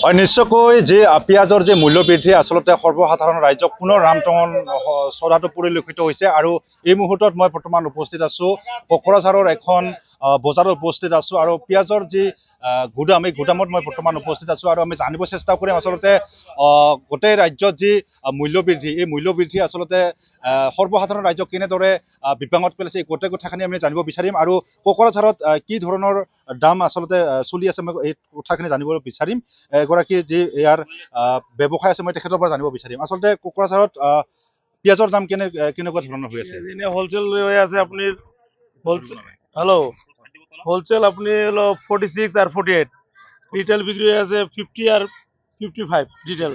হয় নিশ্চয়কৈ যে পিঁয়াজৰ যে মূল্য বৃদ্ধি আচলতে সৰ্বসাধাৰণ ৰাইজক পুনৰ ৰামটঙন চলাটো পৰিলক্ষিত হৈছে আৰু এই মুহূৰ্তত মই বৰ্তমান উপস্থিত আছো কোকৰাঝাৰৰ এখন বজাৰত উপস্থিত আছো আৰু পিঁয়াজৰ যি গুদাম এই গুদামত মই বৰ্তমান উপস্থিত আছো আৰু আমি জানিব চেষ্টা কৰিম আচলতে গোটেই ৰাজ্যত যি মূল্য বৃদ্ধি এই মূল্য বৃদ্ধি আচলতে সৰ্বসাধাৰণ ৰাইজক কেনেদৰে বিপাঙত পেলাইছে এই গোটেই কথাখিনি আমি জানিব বিচাৰিম আৰু কোকৰাঝাৰত কি ধৰণৰ দাম আচলতে চলি আছে মই এই কথাখিনি জানিব বিচাৰিম এগৰাকী যি ইয়াৰ ব্যৱসায় আছে মই তেখেতৰ পৰা জানিব বিচাৰিম আচলতে কোকৰাঝাৰত পিঁয়াজৰ দাম কেনেকুৱা ধৰণৰ হৈ আছে এনে হোলসেল হৈ আছে আপনি হ্যালো হোলসেল আপনি হলো 46 আর 48 রিটেল বিক্রি হয়ে আছে 50 আর 55 রিটেল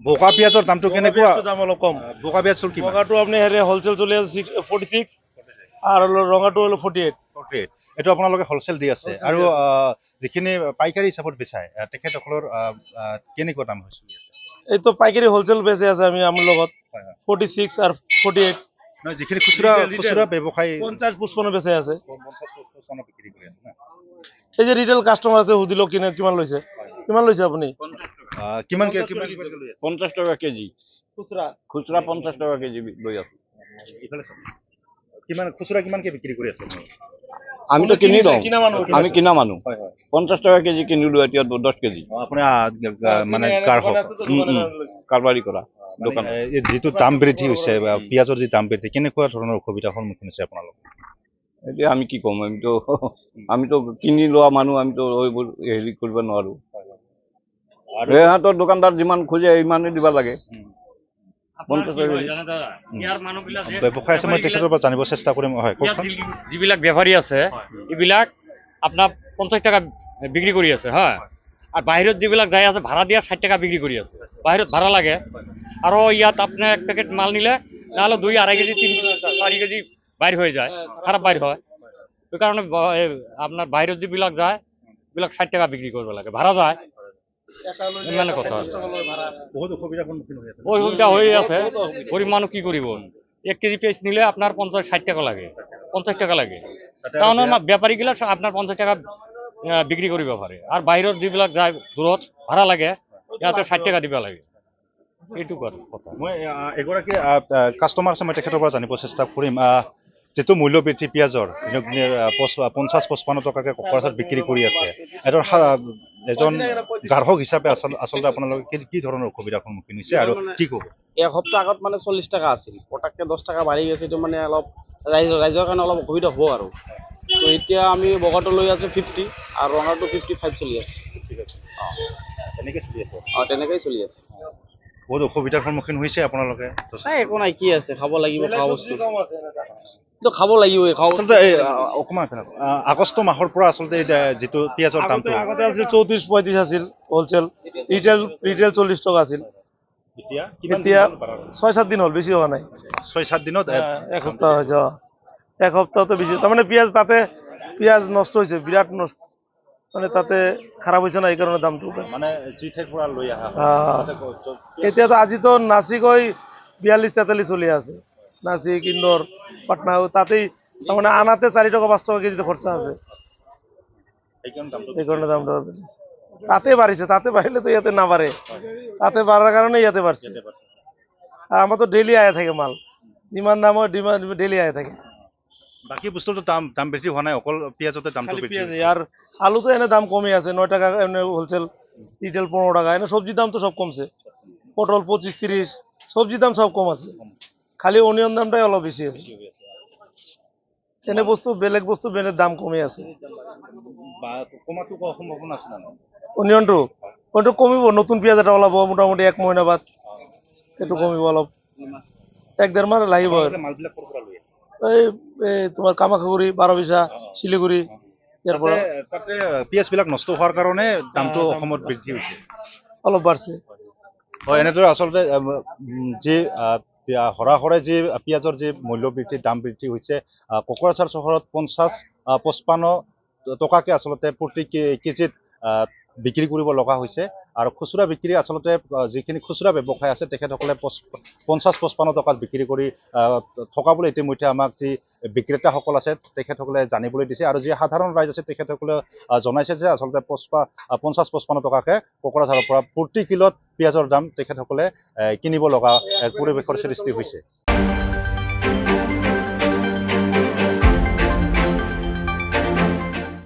বোকা পিঁয়াজৰ দামটো কেনেকুৱা দাম হলো কম বোকা পিঁয়াজৰ কি বগাটো আপনি হেৰে হোলসেল চলে আছে 46 আৰ হলো ৰঙাটো হলো 48 এইটো আপোনালোকে হোলসেল দি আছে আৰু যিখিনি পাইকাৰী হিচাপত বেচায় তেখেতসকলৰ কেনেকুৱা দাম হৈ চলি আছে এই তো পাইকারি হোলসেল বেচে আছে আমি আমার লগত 46 আর 48 নহয় যিখিনি খুচুৰা ব্যৱসায়ী 50 55 বেচে আছে 50-55 বিক্ৰী কৰি আছে না এই যে রিটেল কাস্টমার আছে হুদিলো কিমান লৈছে আপুনি কিমান 50 টাকা কেজি খুচরা 50 টাকা কেজি লৈ আছে ইফালে কিমান খুচুৰা কিমানকে বিক্ৰী কৰি আছে আমি তো কিনি লওঁ আমি কিনা মানুহ হয় হয় 50 টাকা কেজি কিনিলো এতিয়া 10 কেজি আপুনি মানে গ্ৰাহক কাৰবাৰী কৰা দোকান এই যিটো দাম বৃদ্ধি হৈছে পিঁয়াজৰ যি দাম বৃদ্ধি কেনেকুৱা ধৰণৰ অসুবিধাৰ সন্মুখীন হৈছে আপোনালোক এতিয়া আমি কি ক'ম আমিতো কিনি লোৱা মানুহ আমিতো এইবোৰ হেৰি কৰিব নোৱাৰো সিহঁতৰ দোকানদাৰ যিমান খোজে ইমানেই দিব লাগে ব্যৱসায় আছে মই তেখেতৰ পৰা জানিব চেষ্টা কৰিম হয় যিবিলাক বেপাৰী আছে এইবিলাক আপোনাৰ 50 টাকা বিক্ৰী কৰি আছে হা আৰ বাহিৰত যিবিলাক যাই আছে ভাড়া দিয়া 60 টাকা বিক্ৰী কৰি আছে বাহিৰত ভাড়া লাগে আৰু ইয়াত আপনি এক প্যাকেট মাল নিলে নাহলে 2-2.5 কেজি 3-4 কেজি বাইর হয়ে যায় খারাপ বাইর হয় ওই কারণে আপনার বাহিৰত যিবিলাক যায় এইবিলাক 60 টাকা বিক্ৰী কৰিব লাগে ভাড়া যায় মানে কথা বহুত অসুবিধাৰ সন্মুখীন হৈ আছে অসুবিধা হৈ আছে গৰিব মানুহ কি কৰিব 1 কেজি পেঁয়াজ নিলে আপনাৰ 50-60 টাকা লাগে 50 টাকা লাগে টাউনৰ বেপাৰীগিলা আপনাৰ 50 টাকা বিক্ৰী কৰিব পাৰে আৰু বাহিৰত যিবিলাক যায় দূৰত ভাড়া লাগে ইয়াতে 60 টাকা দিব লাগে এইটো কথা মই এগৰাকী কাষ্টমাৰ আছে মই তেখেতৰ পৰা জানিব চেষ্টা কৰিম যেটো মূল্য বৃদ্ধি পিঁয়াজৰ 50-55 টকাকে কোকৰাঝাৰত বিক্ৰী কৰি আছে এজন গ্ৰাহক হিচাপে আচলতে আপোনালোকে কি ধৰণৰ অসুবিধাৰ সন্মুখীন হৈছে আৰু কি ক'ব এক সপ্তাহ আগত মানে 40 টাকা আছিল পটাককে 10 টাকা বাঢ়ি গৈছে এইটো মানে অলপ ৰাইজৰ কাৰণে অলপ অসুবিধা হ'ব আৰু তো এতিয়া আমি বগাটো লৈ আছো 50 আৰু ৰঙাটো 55 চলি আছে তেনেকৈ চলি আছে তেনেকৈ চলি আছে বহুত অসুবিধাৰ সন্মুখীন হৈছে আপোনালোকে একো নাই কি আছে খাব লাগিব খোৱা বস্তু তো খাব লাগিবই আচলতে অকমান আগষ্ট মাহৰ পৰা আচলতে যিটো পিঁয়াজৰ দামটো আগতে আছিল 34-35 আছিল হোলসেল ৰিটেল 40 টাকা আছিল এতিয়া 6-7 দিন হল বেছি হোৱা নাই 6-7 দিনত এক সপ্তাহ হৈছে এক সপ্তাহ তো বেশি তার মানে পেঁয়াজ তাতে পেঁয়াজ নষ্ট হয়েছে বিরাট নষ্ট মানে তাতে খারাপ হয়েছে না এই কারণে দামটো মানে জি ঠাইৰ পৰা লৈ আহা এতিয়া তো আজি তো নাসিক ওই 42-43 চলি আছে নাসিক ইন্দোর পাটনা তাতেই মানে আনাতে 4 টাকা 5 টাকা কেজিতে খরচা আছে এই কারণে দামটা বেড়েছে তাতে বাড়িছে তাতে বাড়লে তো ইয়াতে না বাড়ে তাতে বাড়ার কারণে ইয়াতে বাড়ছে আর আমার তো ডেইলি আয়া থাকে মাল যিমান দাম হয় ডিমান্ড ডেইলি আয়া থাকে বাকি বস্তুটো দাম বেছি হোৱা নাই অকল পিঁয়াজতে দামটো বেছি আর আলু তো এনে দাম কমে আছে 9 টাকা এনে হোলসেল রিটেল 15 টাকা এনে সবজির দাম তো সব কমছে পটল 25-30 সবজির দাম সব কম আছে খালি অনিয়ন দামটাই অলপ বেশি আছে এনে বস্তু বেলেগ বস্তু বেলেগ দাম কমে আছে বা কমাটো সম্ভাৱনা আছে না অনিয়নটো কমিব নতুন পিঁয়াজ এটা ওলাব মোটামুটি 1 মহিনা বাদ এটো কমিব অলপ 1-1.5 মাহ লাগিব মালবিলাক ক'ৰ পৰা লৈ এই তোমাৰ কামাখ্যাগুৰি 12 শিলিগুৰি ইয়াৰ পৰা তাতে পিঁয়াজবিলাক নষ্ট হোৱাৰ কাৰণে দামটো অসমত বৃদ্ধি হৈছে অলপ বাঢ়ছে হয় এনেদৰে আচলতে যি হৰাহৰে যি পিঁয়াজৰ যি মূল্য বৃদ্ধি দাম বৃদ্ধি হৈছে কোকৰাঝাৰ চহৰত 50-55 টকাকে আচলতে প্ৰতি কেজিত বিক্ৰী কৰিব লগা হৈছে আৰু খুচুৰা বিক্ৰী আচলতে যিখিনি খুচুৰা ব্যৱসায় আছে তেখেতসকলে 50-55 টকাত বিক্ৰী কৰি থকা বুলি ইতিমধ্যে আমাক যি বিক্ৰেতাসকল আছে তেখেতসকলে জানিবলৈ দিছে আৰু যি সাধাৰণ ৰাইজ আছে তেখেতসকলে জনাইছে যে আচলতে 50-55 টকাকে কোকৰাঝাৰৰ পৰা প্ৰতি কিলোত পিঁয়াজৰ দাম তেখেতসকলে কিনিব লগা পৰিৱেশৰ সৃষ্টি হৈছে।